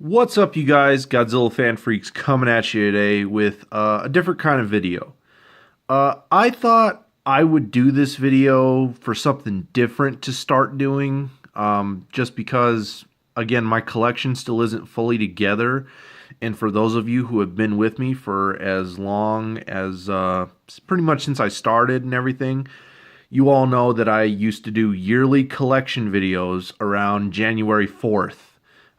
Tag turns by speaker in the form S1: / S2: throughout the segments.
S1: What's up, you guys? Godzilla fan freaks coming at you today with a different kind of video. I thought I would do this video for something different to start doing, just because, again, my collection still isn't fully together. And for those of you who have been with me for as long as pretty much since I started and everything, you all know that I used to do yearly collection videos around January 4th.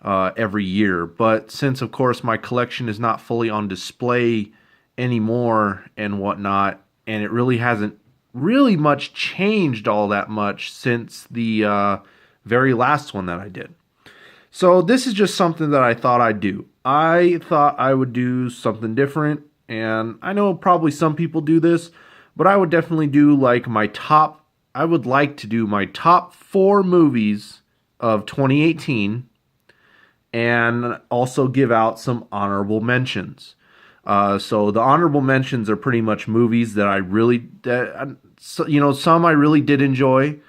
S1: Every year. But since, of course, my collection is not fully on display anymore and whatnot, and it really hasn't really much changed all that much since the very last one that I did. So this is just something that I thought I'd do. I thought I would do something different, and I know probably some people do this, but I would definitely do like I would like to do my top 4 movies of 2018, and also give out some honorable mentions. So the honorable mentions are pretty much movies that some I really did enjoy,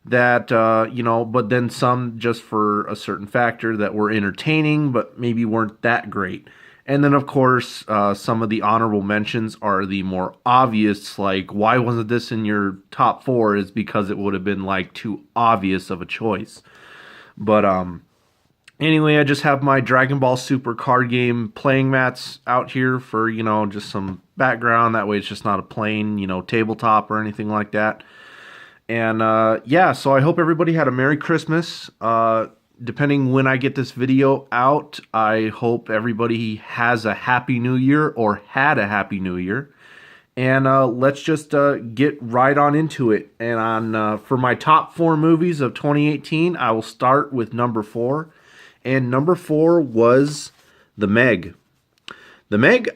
S1: but then some just for a certain factor that were entertaining, but maybe weren't that great. And then, of course, some of the honorable mentions are the more obvious, like, why wasn't this in your top 4, is because it would have been, like, too obvious of a choice. But, anyway, I just have my Dragon Ball Super card game playing mats out here for, just some background. That way it's just not a plain, tabletop or anything like that. And, so I hope everybody had a Merry Christmas. Depending when I get this video out, I hope everybody has a Happy New Year or had a Happy New Year. And let's just get right on into it. And for my top 4 movies of 2018, I will start with number 4. And number 4 was The Meg. The Meg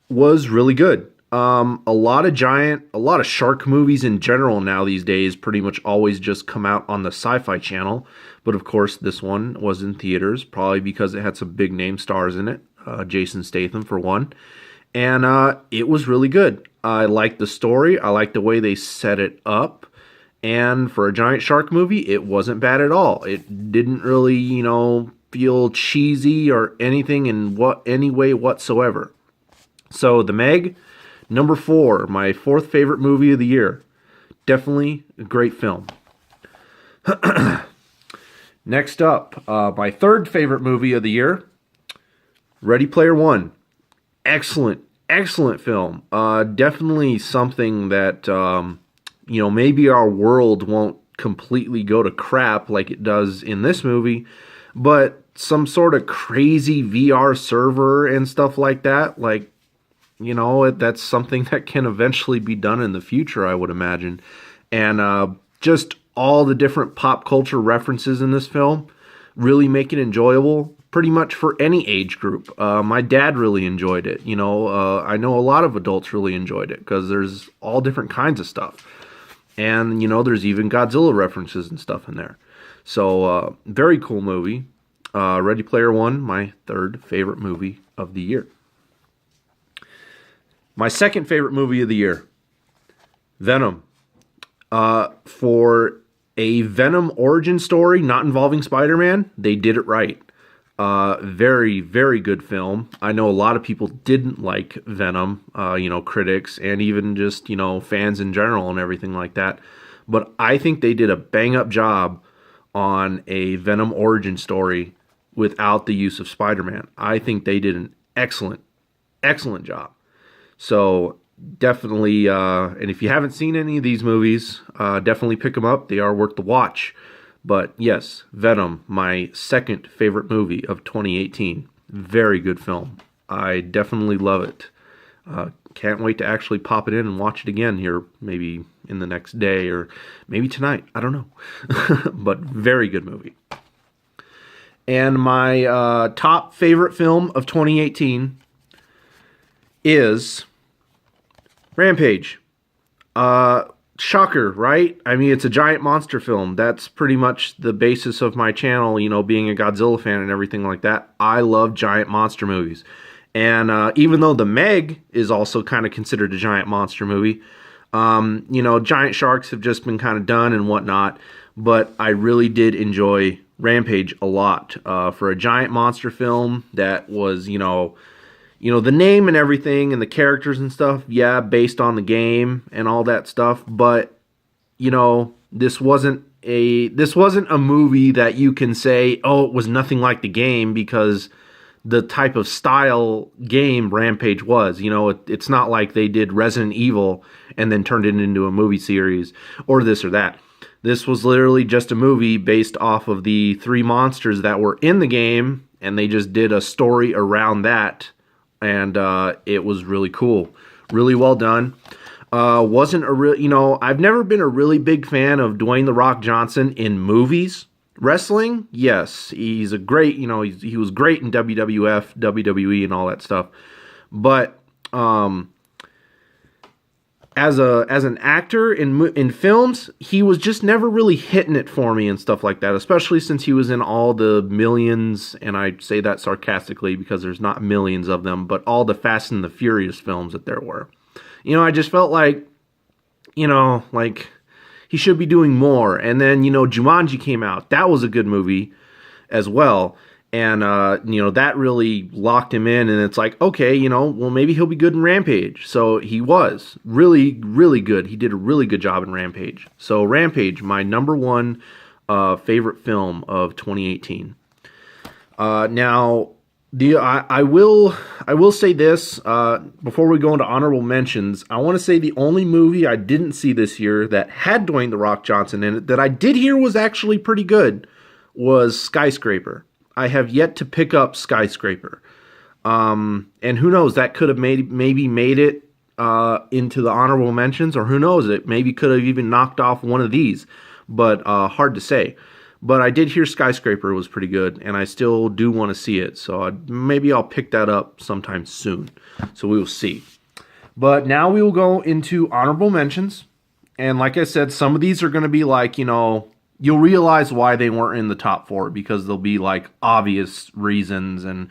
S1: was really good. A lot of shark movies in general now these days pretty much always just come out on the Sci-Fi Channel. But of course, this one was in theaters, probably because it had some big name stars in it. Jason Statham, for one. And it was really good. I liked the story. I liked the way they set it up. And for a giant shark movie, it wasn't bad at all. It didn't really, feel cheesy or anything in any way whatsoever. So The Meg, number 4, my 4th favorite movie of the year. Definitely a great film. Next up, my 3rd favorite movie of the year, Ready Player One. Excellent film. Definitely something that maybe our world won't completely go to crap like it does in this movie, but some sort of crazy VR server and stuff like that, that's something that can eventually be done in the future, I would imagine. And just all the different pop culture references in this film really make it enjoyable pretty much for any age group. My dad really enjoyed it. I know a lot of adults really enjoyed it because there's all different kinds of stuff. And, there's even Godzilla references and stuff in there. So, very cool movie. Ready Player One, my 3rd favorite movie of the year. My 2nd favorite movie of the year, Venom. For a Venom origin story not involving Spider-Man, they did it right. Very, very good film. I know a lot of people didn't like Venom, critics and even just, fans in general and everything like that. But I think they did a bang-up job on a Venom origin story without the use of Spider-Man. I think they did an excellent job. So definitely, and if you haven't seen any of these movies, definitely pick them up. They are worth the watch. But yes, Venom, my 2nd favorite movie of 2018. Very good film. I definitely love it. Can't wait to actually pop it in and watch it again here, maybe in the next day or maybe tonight. I don't know. But very good movie. And my top favorite film of 2018 is Rampage. Shocker, right? I mean, it's a giant monster film. That's pretty much the basis of my channel, being a Godzilla fan and everything like that. I love giant monster movies. And even though The Meg is also kind of considered a giant monster movie, giant sharks have just been kind of done and whatnot. But I really did enjoy Rampage a lot for a giant monster film that was, the name and everything and the characters and stuff, yeah, based on the game and all that stuff, but this wasn't a movie that you can say, oh, it was nothing like the game, because the type of style game Rampage was. It's not like they did Resident Evil and then turned it into a movie series or this or that. This was literally just a movie based off of the 3 monsters that were in the game, and they just did a story around that, and it was really cool. Really well done. Wasn't a real, I've never been a really big fan of Dwayne "The Rock" Johnson in movies. Wrestling, yes, he's a great, he was great in WWF, WWE, and all that stuff. But as an actor in films, he was just never really hitting it for me and stuff like that, especially since he was in all the millions, and I say that sarcastically because there's not millions of them, but all the Fast and the Furious films that there were. I just felt like, like he should be doing more. And then, Jumanji came out. That was a good movie as well. And, that really locked him in. And it's like, okay, well, maybe he'll be good in Rampage. So he was really, really good. He did a really good job in Rampage. So Rampage, my number 1 favorite film of 2018. Now, I will say this before we go into honorable mentions. I want to say the only movie I didn't see this year that had Dwayne "The Rock" Johnson in it that I did hear was actually pretty good was Skyscraper. I have yet to pick up Skyscraper, and who knows, that could have maybe made it into the honorable mentions, or who knows, it maybe could have even knocked off one of these, but hard to say. But I did hear Skyscraper was pretty good, and I still do want to see it. So maybe I'll pick that up sometime soon. So we will see. But now we will go into honorable mentions. And like I said, some of these are going to be like, you'll realize why they weren't in the top 4, because there'll be like obvious reasons. And,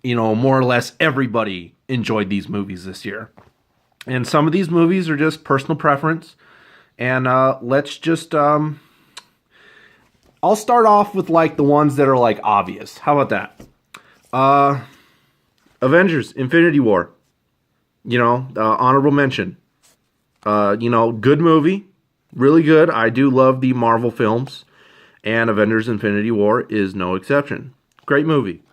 S1: more or less everybody enjoyed these movies this year. And some of these movies are just personal preference. And let's just... I'll start off with like the ones that are like obvious. How about that? Avengers Infinity War. Honorable mention. Good movie. Really good. I do love the Marvel films. And Avengers Infinity War is no exception. Great movie.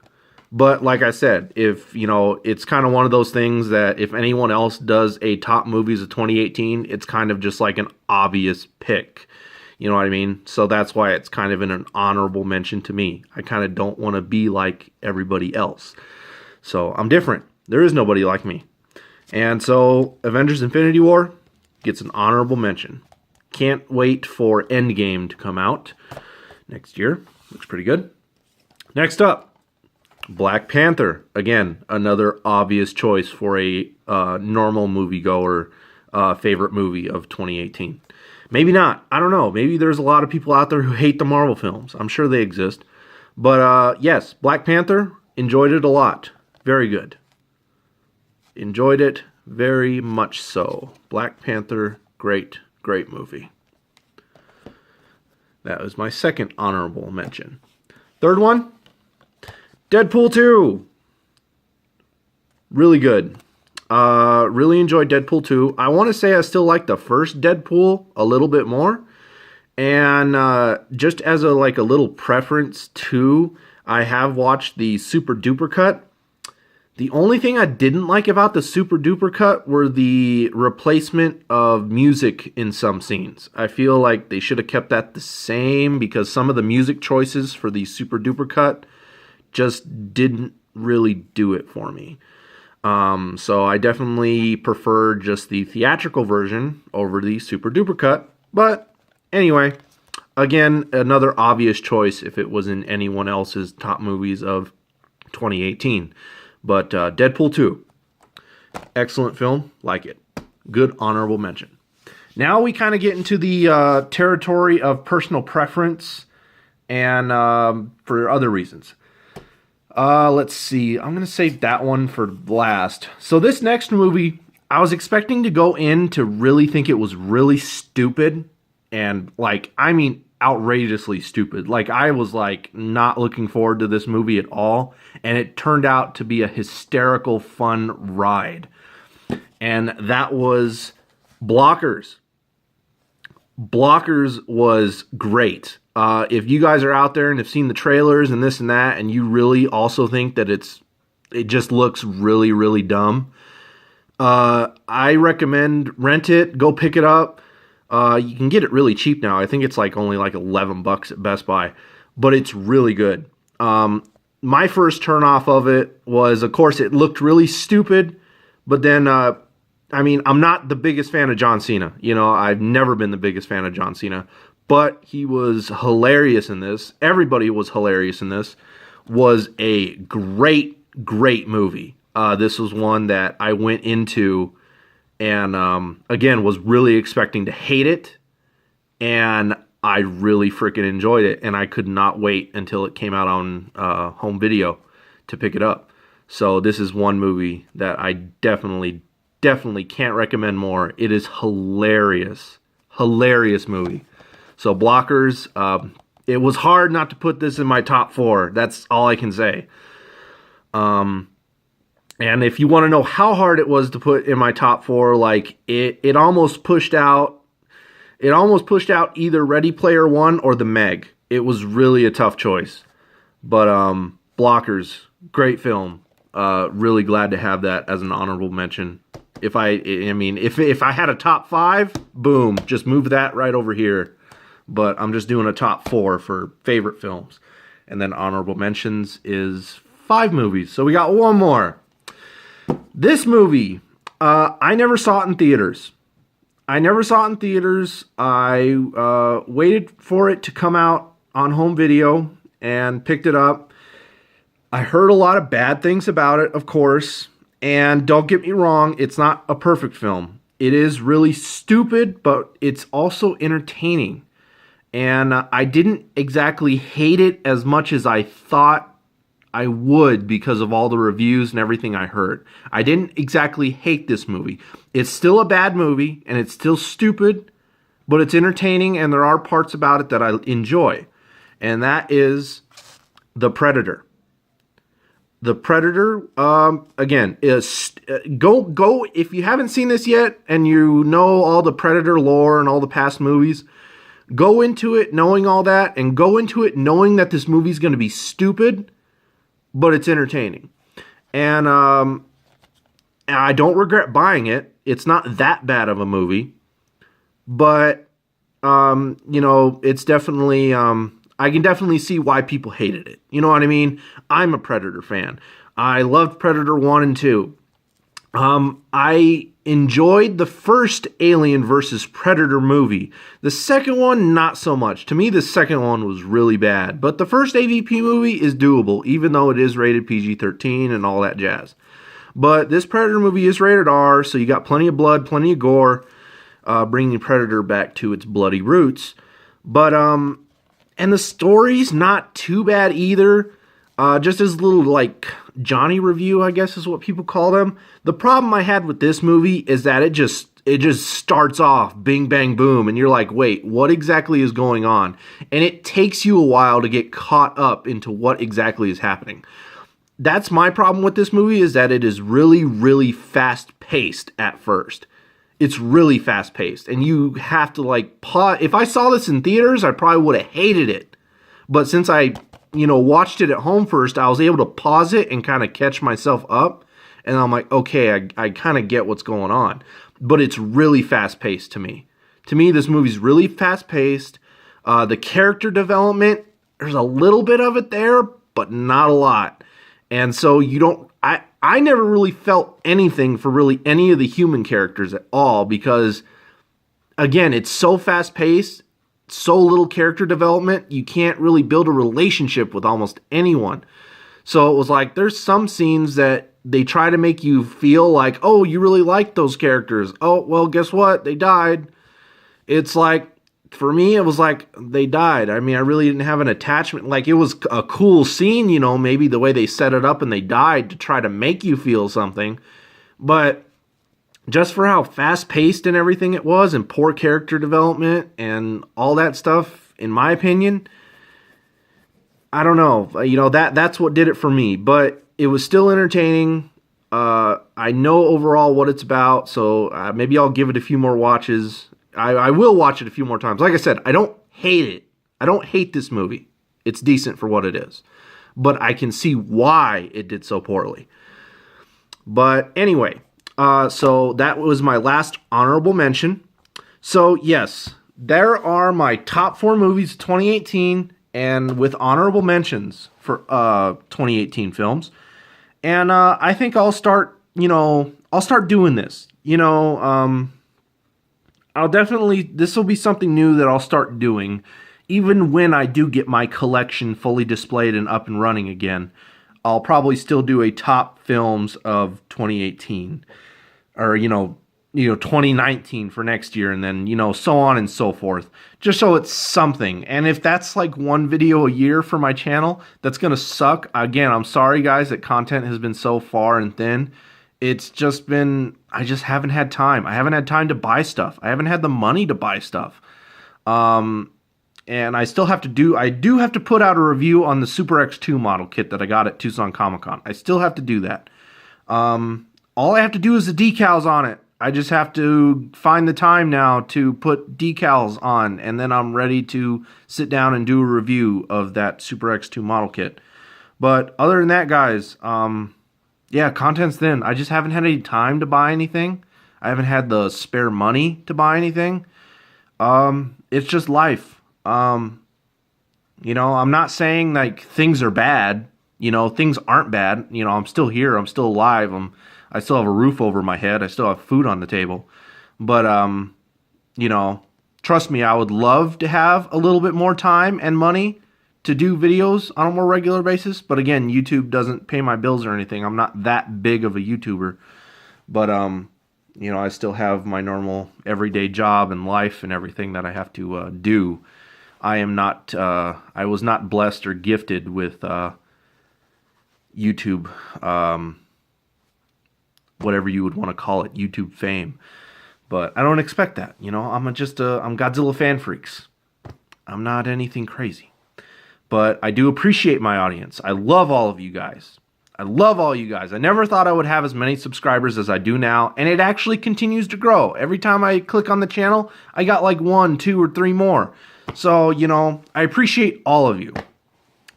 S1: But like I said, if, it's kind of one of those things that if anyone else does a top movies of 2018, it's kind of just like an obvious pick. You know what I mean? So that's why it's kind of an honorable mention to me. I kind of don't want to be like everybody else. So I'm different. There is nobody like me. And so Avengers Infinity War gets an honorable mention. Can't wait for Endgame to come out next year. Looks pretty good. Next up, Black Panther. Again, another obvious choice for a normal moviegoer favorite movie of 2018. Maybe not. I don't know. Maybe there's a lot of people out there who hate the Marvel films. I'm sure they exist. But yes, Black Panther, enjoyed it a lot. Very good. Enjoyed it very much so. Black Panther, great, great movie. That was my second honorable mention. Third one, Deadpool 2. Really good. Really enjoyed Deadpool 2. I want to say I still like the first Deadpool a little bit more. And just as a little preference too, I have watched the Super Duper cut. The only thing I didn't like about the Super Duper cut were the replacement of music in some scenes. I feel like they should have kept that the same, because some of the music choices for the Super Duper cut just didn't really do it for me. So I definitely prefer just the theatrical version over the Super Duper cut. But anyway, again, another obvious choice if it was in anyone else's top movies of 2018. But Deadpool 2, excellent film, like it. Good honorable mention. Now we kind of get into the territory of personal preference and for other reasons. Let's see. I'm going to save that one for last. So this next movie, I was expecting to go in to really think it was really stupid. And outrageously stupid. Like, I was like not looking forward to this movie at all, and it turned out to be a hysterical fun ride. And that was Blockers. Blockers was great. If you guys are out there and have seen the trailers and this and that, and you really also think that it just looks really, really dumb, I recommend rent it, go pick it up. You can get it really cheap now. I think it's like only like $11 at Best Buy, but it's really good. My first turn off of it was, of course, it looked really stupid, but then, I mean, I'm not the biggest fan of John Cena. You know, I've never been the biggest fan of John Cena, but he was hilarious in this. Everybody was hilarious in this. Was a great, great movie. This was one that I went into and, again, was really expecting to hate it, and I really freaking enjoyed it, and I could not wait until it came out on home video to pick it up. So this is one movie that I definitely can't recommend more. It is hilarious. Hilarious movie. So Blockers, it was hard not to put this in my top 4. That's all I can say. And if you want to know how hard it was to put in my top 4, like it almost pushed out either Ready Player One or The Meg. It was really a tough choice. But Blockers, great film. Really glad to have that as an honorable mention. If I had a top 5, boom, just move that right over here. But I'm just doing a top 4 for favorite films. And then honorable mentions is 5 movies. So we got one more. This movie, I never saw it in theaters. I waited for it to come out on home video and picked it up. I heard a lot of bad things about it, of course. And don't get me wrong, it's not a perfect film. It is really stupid, but it's also entertaining. And I didn't exactly hate it as much as I thought I would because of all the reviews and everything I heard. I didn't exactly hate this movie. It's still a bad movie, and it's still stupid, but it's entertaining, and there are parts about it that I enjoy. And that is The Predator. The Predator, again, is go if you haven't seen this yet and you know all the Predator lore and all the past movies, go into it knowing all that, and go into it knowing that this movie's going to be stupid, but it's entertaining. And I don't regret buying it. It's not that bad of a movie, but it's definitely I can definitely see why people hated it. You know what I mean? I'm a Predator fan. I loved Predator 1 and 2. I enjoyed the first Alien vs. Predator movie. The second one, not so much. To me, the second one was really bad. But the first AVP movie is doable, even though it is rated PG-13 and all that jazz. But this Predator movie is rated R, so you got plenty of blood, plenty of gore, bringing Predator back to its bloody roots. But, and the story's not too bad either. Just as a little, like, Johnny review, I guess is what people call them. The problem I had with this movie is that it just starts off bing, bang, boom, and you're like, wait, what exactly is going on? And it takes you a while to get caught up into what exactly is happening. That's my problem with this movie, is that it is really, really fast-paced at first. It's really fast-paced, and you have to, like, pause. If I saw this in theaters, I probably would have hated it. But since I watched it at home first, I was able to pause it and kind of catch myself up. And I'm like, okay, I kind of get what's going on. But it's really fast-paced to me. To me, this movie's really fast-paced. The character development, there's a little bit of it there, but not a lot. And so I never really felt anything for really any of the human characters at all, because, again, it's so fast-paced, so little character development, you can't really build a relationship with almost anyone. So it was like, there's some scenes that they try to make you feel like, oh, you really like those characters. Oh, well, guess what? They died. It's like, for me, it was like, they died. I mean, I really didn't have an attachment. Like, it was a cool scene, maybe the way they set it up and they died to try to make you feel something. But just for how fast-paced and everything it was, and poor character development and all that stuff, in my opinion, I don't know. You know, that's what did it for me. But it was still entertaining. I know overall what it's about, so maybe I'll give it a few more watches. I will watch it a few more times. Like I said, I don't hate it. I don't hate this movie. It's decent for what it is. But I can see why it did so poorly. But anyway, so that was my last honorable mention. So yes, there are my top 4 movies of 2018, and with honorable mentions for 2018 films. And I think I'll start doing this. I'll definitely, this will be something new that I'll start doing. Even when I do get my collection fully displayed and up and running again, I'll probably still do a top films of 2018. Or, 2019 for next year, and then, so on and so forth. Just so it's something. And if that's like 1 video a year for my channel, that's going to suck. Again, I'm sorry, guys, that content has been so far and thin. It's just been, I just haven't had time. I haven't had time to buy stuff. I haven't had the money to buy stuff. And I still have to I do have to put out a review on the Super X2 model kit that I got at Tucson Comic Con. I still have to do that. All I have to do is the decals on it. I just have to find the time now to put decals on, and then I'm ready to sit down and do a review of that Super X2 model kit. But other than that, guys, yeah, content's thin. I just haven't had any time to buy anything. I haven't had the spare money to buy anything. It's just life. I'm not saying like things are bad. Things aren't bad. I'm still here. I'm still alive. I still have a roof over my head. I still have food on the table. But, trust me, I would love to have a little bit more time and money to do videos on a more regular basis. But again, YouTube doesn't pay my bills or anything. I'm not that big of a YouTuber. But, I still have my normal everyday job and life and everything that I have to do. I was not blessed or gifted with YouTube, whatever you would want to call it, YouTube fame. But I don't expect that. I'm Godzilla fan freaks. I'm not anything crazy. But I do appreciate my audience. I love all of you guys. I love all you guys. I never thought I would have as many subscribers as I do now, and it actually continues to grow. Every time I click on the channel, I got like 1, 2, or 3 more. So, I appreciate all of you.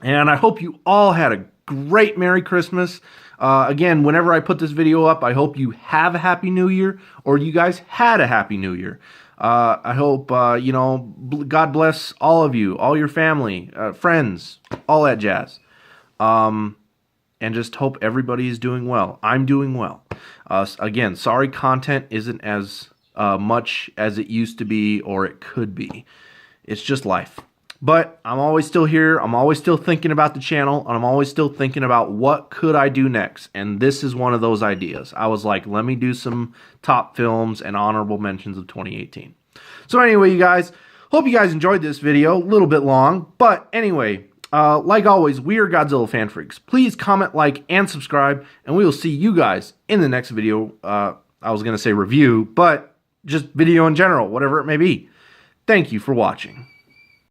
S1: And I hope you all had a great Merry Christmas. Again, whenever I put this video up, I hope you have a Happy New Year, or you guys had a Happy New Year. I hope, God bless all of you, all your family, friends, all that jazz. And just hope everybody is doing well. I'm doing well. Again, sorry content isn't as much as it used to be or it could be. It's just life. But I'm always still here. I'm always still thinking about the channel. And I'm always still thinking about what could I do next. And this is one of those ideas. I was like, let me do some top films and honorable mentions of 2018. So anyway, you guys, hope you guys enjoyed this video. A little bit long. But anyway, like always, we are Godzilla Fan Freaks. Please comment, like, and subscribe. And we will see you guys in the next video. I was going to say review, but just video in general, whatever it may be. Thank you for watching.